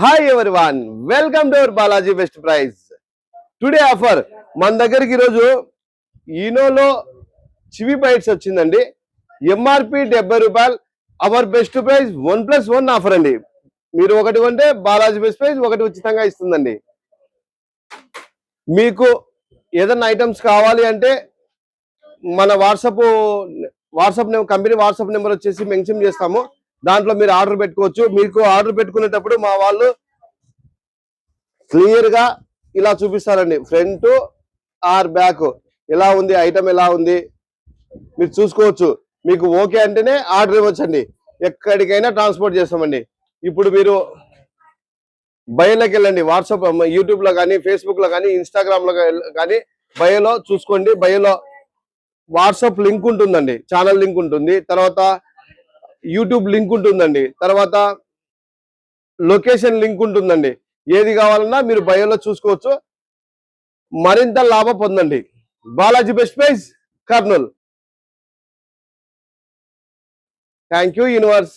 Hi everyone, welcome to our Balaji best price. Today offer మన దగ్గరికి ఈరోజు ఈనోలో చివి బైట్స్ వచ్చిందండి. ఎంఆర్పి 70 రూపాయలు. అవర్ బెస్ట్ ప్రైస్ 1+1 ఆఫర్ అండి. మీరు ఒకటి కొంటే బాలాజీ బెస్ట్ ప్రైస్ ఒకటి ఉచితంగా ఇస్తుందండి. మీకు ఏదైనా ఐటమ్స్ కావాలి అంటే మన వాట్సాప్ కంపెనీ వాట్సాప్ నెంబర్ వచ్చేసి మెన్షన్ చేస్తాము. దాంట్లో మీరు ఆర్డర్ పెట్టుకోవచ్చు. మీకు ఆర్డర్ పెట్టుకునేటప్పుడు మా వాళ్ళు క్లియర్ గా ఇలా చూపిస్తారండి. ఫ్రంట్ ఆర్ బ్యాక్ ఎలా ఉంది, ఐటమ్ ఎలా ఉంది మీరు చూసుకోవచ్చు. మీకు ఓకే అంటేనే ఆర్డర్ ఇవ్వచ్చండి. ఎక్కడికైనా ట్రాన్స్పోర్ట్ చేస్తామండి. ఇప్పుడు మీరు బయోలోకి వెళ్ళండి. వాట్సాప్, యూట్యూబ్ లో కానీ, ఫేస్బుక్ లో కానీ, ఇన్స్టాగ్రామ్ లో కానీ బయోలో చూసుకోండి. బయోలో వాట్సాప్ లింక్ ఉంటుందండి, ఛానల్ లింక్ ఉంటుంది, తర్వాత యూట్యూబ్ లింక్ ఉంటుందండి, తర్వాత లొకేషన్ లింక్ ఉంటుందండి. ఏది కావాలన్నా మీరు బయోలో చూసుకోవచ్చు. మరింత లాభం పొందండి. Balaji best price, Kurnool. Thank you universe.